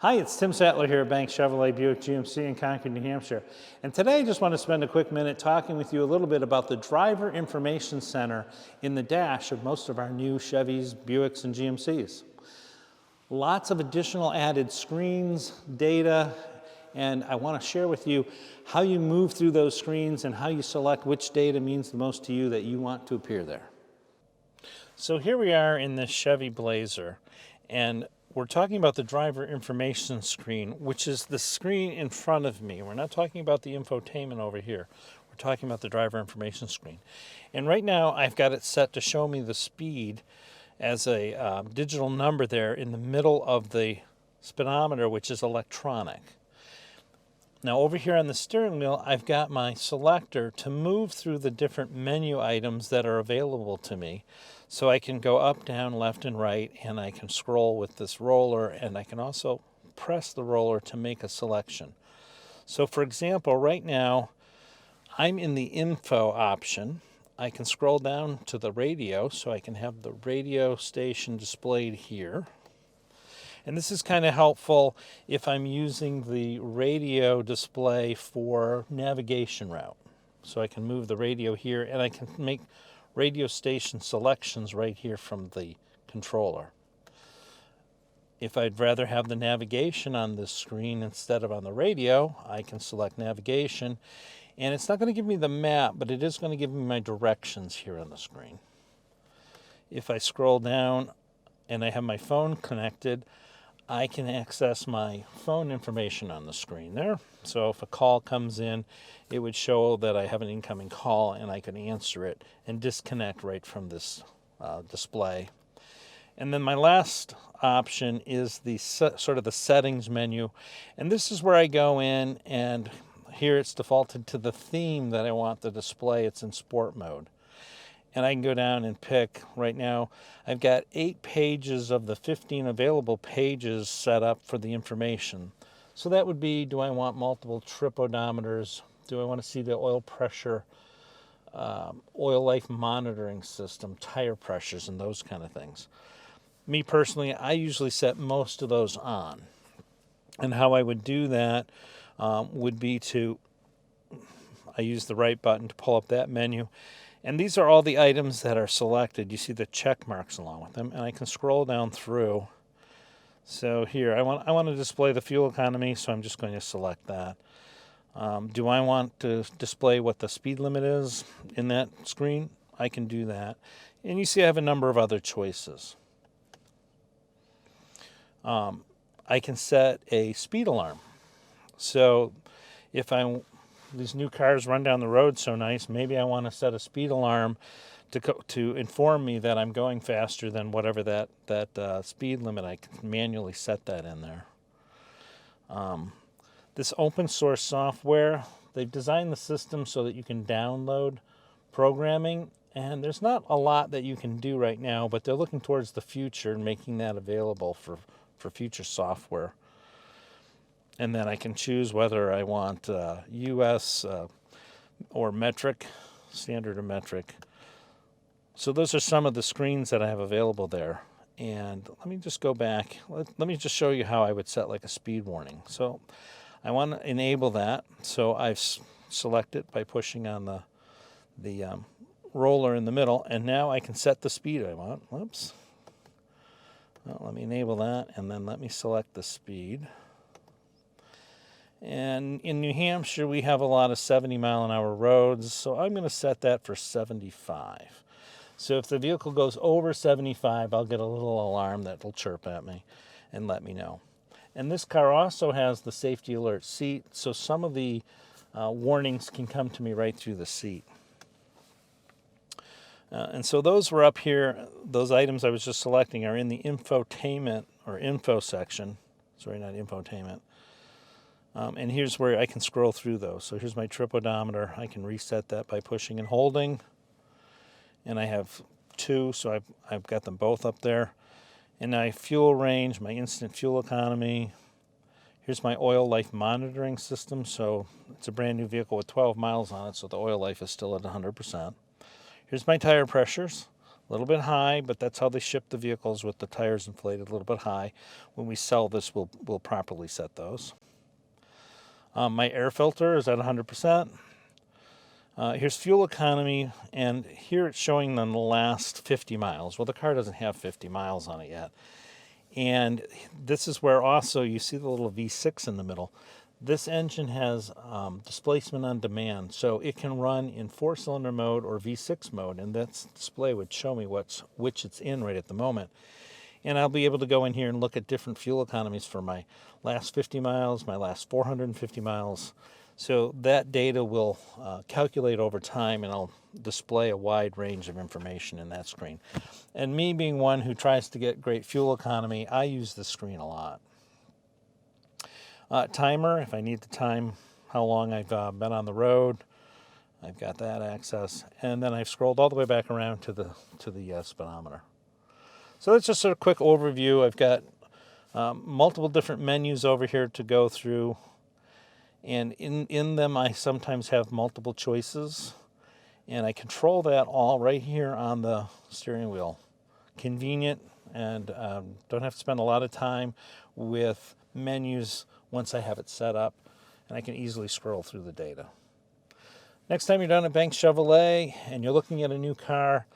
Hi, it's Tim Sattler here at Bank Chevrolet Buick GMC in Concord, New Hampshire. And today I just want to spend a quick minute talking with you a little bit about the Driver Information Center in the dash of most of our new Chevys, Buicks, and GMCs. Lots of additional added screens, data, and I want to share with you how you move through those screens and how you select which data means the most to you that you want to appear there. So here we are in this Chevy Blazer, and we're talking about the driver information screen, which is the screen in front of me. We're not talking about the infotainment over here. We're talking about the driver information screen. And right now I've got it set to show me the speed as a digital number there in the middle of the speedometer, which is electronic. Now over here on the steering wheel, I've got my selector to move through the different menu items that are available to me. So I can go up, down, left, and right, and I can scroll with this roller, and I can also press the roller to make a selection. So for example, right now, I'm in the info option. I can scroll down to the radio, so I can have the radio station displayed here. And this is kind of helpful if I'm using the radio display for navigation route. So I can move the radio here, and I can make radio station selections right here from the controller. If I'd rather have the navigation on this screen instead of on the radio, I can select navigation, and it's not going to give me the map, but it is going to give me my directions here on the screen. If I scroll down and I have my phone connected, I can access my phone information on the screen there. So if a call comes in, it would show that I have an incoming call and I can answer it and disconnect right from this display. And then my last option is the sort of the settings menu. And this is where I go in, and here it's defaulted to the theme that I want to display. It's in sport mode. And I can go down and pick. Right now, I've got 8 pages of the 15 available pages set up for the information. So that would be, do I want multiple trip odometers? Do I want to see the oil pressure, oil life monitoring system, tire pressures, and those kind of things? Me personally, I usually set most of those on. And how I would do that would be I use the right button to pull up that menu. And these are all the items that are selected. You see the check marks along with them, and I can scroll down through. So here, I want to display the fuel economy, so I'm just going to select that. Do I want to display what the speed limit is in that screen? I can do that. And you see I have a number of other choices. I can set a speed alarm. So if these new cars run down the road so nice, maybe I want to set a speed alarm to inform me that I'm going faster than whatever that speed limit. I can manually set that in there. This open source software, they've designed the system so that you can download programming, and there's not a lot that you can do right now, but they're looking towards the future and making that available for future software. And then I can choose whether I want US or metric, standard or metric. So those are some of the screens that I have available there. And let me just go back. Let me just show you how I would set like a speed warning. So I want to enable that. So I've selected by pushing on the roller in the middle. And now I can set the speed I want. Whoops. Well, let me enable that, and then let me select the speed. And in New Hampshire, we have a lot of 70-mile-an-hour roads, so I'm going to set that for 75. So if the vehicle goes over 75, I'll get a little alarm that will chirp at me and let me know. And this car also has the safety alert seat, so some of the warnings can come to me right through the seat. And so those were up here. Those items I was just selecting are in the infotainment or info section. Sorry, not infotainment. And here's where I can scroll through those. So here's my trip odometer. I can reset that by pushing and holding. And I have 2, so I've got them both up there. And now fuel range, my instant fuel economy. Here's my oil life monitoring system. So it's a brand new vehicle with 12 miles on it, so the oil life is still at 100%. Here's my tire pressures, A little bit high, but that's how they ship the vehicles, with the tires inflated a little bit high. When we sell this, we'll properly set those. My air filter is at 100%. Here's fuel economy, and here it's showing on the last 50 miles. Well, the car doesn't have 50 miles on it yet. And this is where also you see the little V6 in the middle. This engine has displacement on demand, so it can run in 4-cylinder mode or V6 mode, and that display would show me which it's in right at the moment. And I'll be able to go in here and look at different fuel economies for my last 50 miles, my last 450 miles. So that data will calculate over time, and I'll display a wide range of information in that screen. And me being one who tries to get great fuel economy, I use this screen a lot. Timer, if I need to time how long I've been on the road, I've got that access. And then I've scrolled all the way back around to the speedometer. So that's just a quick overview. I've got multiple different menus over here to go through. And in them, I sometimes have multiple choices. And I control that all right here on the steering wheel. Convenient, and don't have to spend a lot of time with menus once I have it set up. And I can easily scroll through the data. Next time you're down at Banks Chevrolet and you're looking at a new car,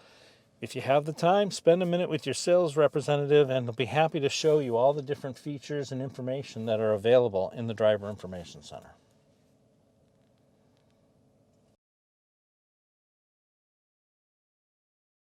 if you have the time, spend a minute with your sales representative, and they'll be happy to show you all the different features and information that are available in the Driver Information Center.